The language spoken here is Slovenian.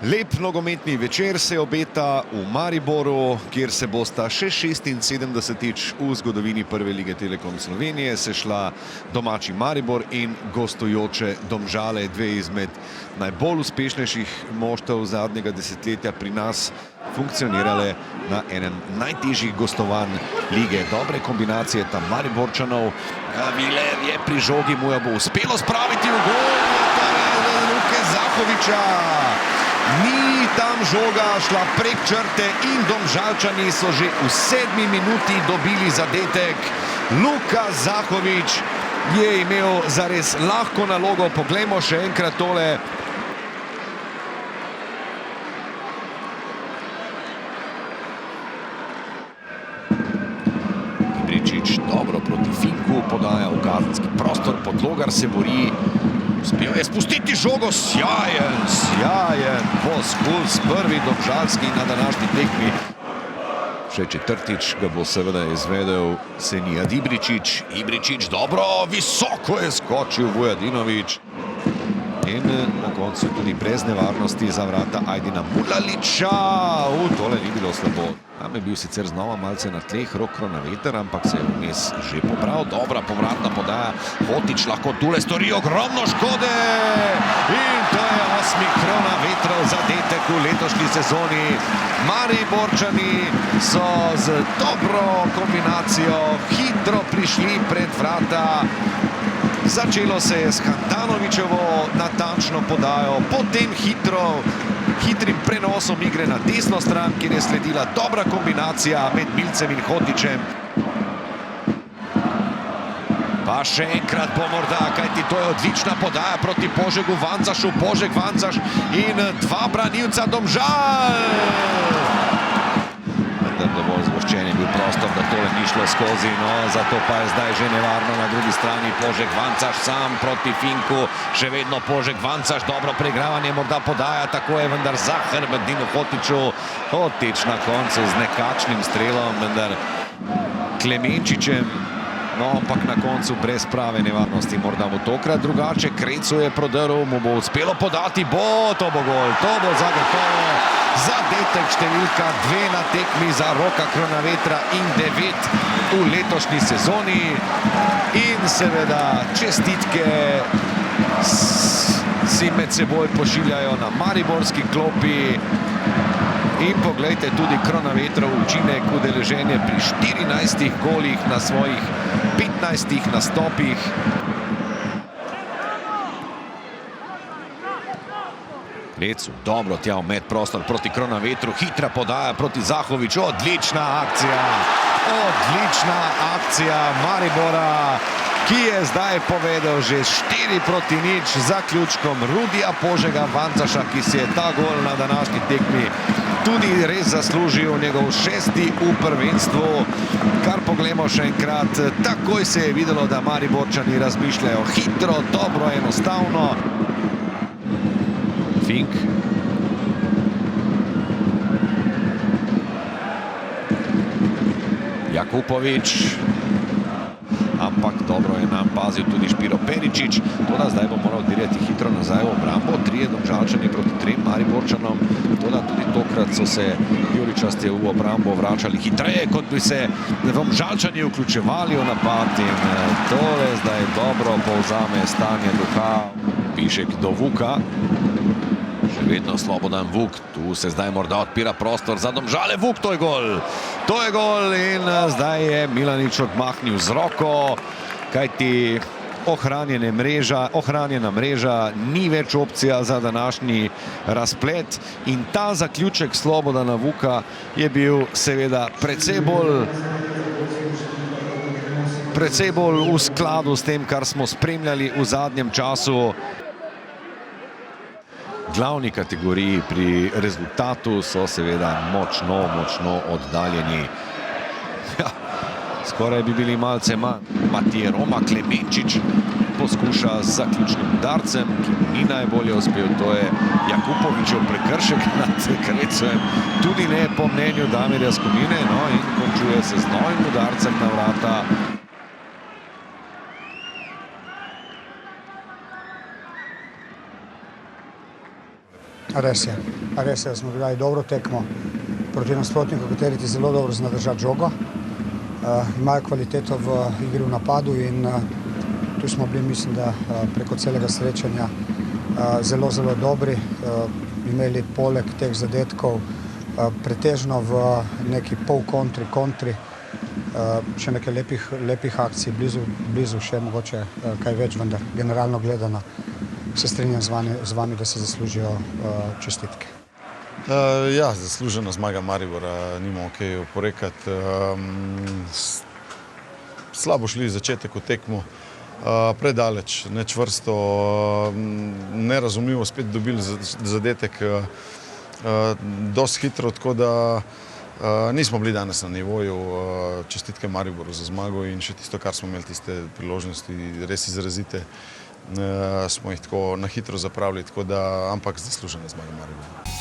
Lep nogometni večer se obeta v Mariboru, kjer se bosta še 76. v zgodovini Prve lige Telekom Slovenije sešla domači Maribor in gostujoče Domžale, dve izmed najbolj uspešnejših moštev zadnjega desetletja pri nas, funkcionirale na enem najtežjih gostovanj lige. Dobre kombinacije tam Mariborčanov. Viler je pri žogi, mu jo bo uspelo spraviti v gol, Luke Zahoviča. Ni tam žoga šla prek črte in Domžalčani so že v 7. minuti dobili zadetek. Luka Zahovič je imel zares lahko nalogo. Poglejmo še enkrat tole. Ibričič dobro proti Finku, podaja v kazenski prostor, Podlogar se bori. Uspel je spustiti žogo, sjajen poskus, prvi domžalski na današnji tekmi. Še četrtič ga bo seveda izvedel Senijad Ibričič. Ibričič dobro, visoko je skočil Vujadinović. In na koncu tudi brez nevarnosti za vrata Ajdina Mulalića. Tole ni bilo slabo. Tam je bil sicer znova malce na tleh Rok Kronaveter, ampak se je vmes že pobral. Dobra povratna podaja. Hotić lahko tule stori ogromno škode. In to je 8. Kronavetrov zadetek v letošnji sezoni. Mariborčani so z dobro kombinacijo hitro prišli pred vrata. Začelo se je s Handanovićevo natančno podajo, potem hitrim prenosom igre na desno stran, kjer je sledila dobra kombinacija med Milcem in Hotićem. Pa še enkrat bo morda, kajti to je odlična podaja proti Požegu Vanzašu. Požeg Vanzaš in dva branilca Domžal. Dovolj zgoščen je bil prostor, da tole ni šlo skozi, no zato pa je zdaj že nevarno na drugi strani. Požeg Vancaš sam proti Finku, še vedno Požeg Vancaš, dobro preigravanje, morda podaja, tako je vendar za hrbet Dinu Hotiću. Hotić na koncu z nekakšnim strelom, vendar Klemenčičem, no ampak na koncu brez prave nevarnosti. Morda bo tokrat drugače, Krecu je prodrl, mu bo uspelo podati, to bo gol, to bo zagotovo. Zadetek številka 2 na tekmi za Roka Kronavetra in 9 v letošnji sezoni. In seveda čestitke si med seboj pošiljajo na mariborski klopi. In poglejte tudi Kronavetrov učinek, udeleženje pri 14 golih na svojih 15 nastopih. Krecu dobro tja v med prostor proti Kronavetru, hitra podaja proti Zahoviču, odlična akcija Maribora, ki je zdaj povedal že 4-0 z zaključkom Rudija Požega Vancaša, ki si je ta gol na današnji tekmi tudi res zaslužil, njegov 6. v prvenstvu. Kar poglejmo še enkrat, takoj se je videlo, da Mariborčani razmišljajo hitro, dobro, enostavno. Fink. Jakupović. Ampak dobro je nam pazil tudi Špiro Peričič. Toda zdaj bo moral dirjati hitro nazaj v obrambo. 3 Domžalčani proti 3 Mariborčanom. Toda tudi tokrat so se vijoličasti v obrambo vračali hitreje, kot bi se Domžalčani vključevali v napad. In tole zdaj dobro povzame stanje duha. Pišek do Vuka. Vedno Slobodan Vuk, tu se zdaj morda odpira prostor za Domžale. Vuk, to je gol! To je gol in zdaj je Milanič odmahnil z roko, kajti ohranjena mreža ni več opcija za današnji razplet. In ta zaključek Slobodana Vuka je bil seveda precej bolj v skladu s tem, kar smo spremljali v zadnjem času. Glavni kategoriji pri rezultatu so seveda močno oddaljeni. Ja, skoraj bi bili malce manj. Matije Roma, Klemenčič poskuša z zaključnim udarcem, ki ni najbolje uspel. To je Jakupovićev prekršek nad Krecem, tudi ne po mnenju Damirja Skomine, no in končuje se z novim udarcem na vrata. Res je, da smo igrali dobro tekmo proti nasprotniku, kateri ti zelo dobro zna držati žogo. Imajo kvaliteto v igri v napadu in tu smo bili, mislim, da preko celega srečanja zelo dobri. Imeli poleg teh zadetkov pretežno v neki pol kontri, še nekaj lepih akcij, blizu še mogoče kaj več, vendar generalno gledano se strinjam z vami, da se zaslužijo čestitke. Ja, zaslužena zmaga Maribora, nimamo kaj oporekati. Slabo šli začetek v tekmu, predaleč, nečvrsto, nerazumljivo spet dobili zadetek dosti hitro, tako da nismo bili danes na nivoju. Čestitke Mariboru za zmago in še tisto, kar smo imeli, tiste priložnosti res izrazite, smo jih tako na hitro zapravili, tako da, ampak zaslužena zmaga Maribora.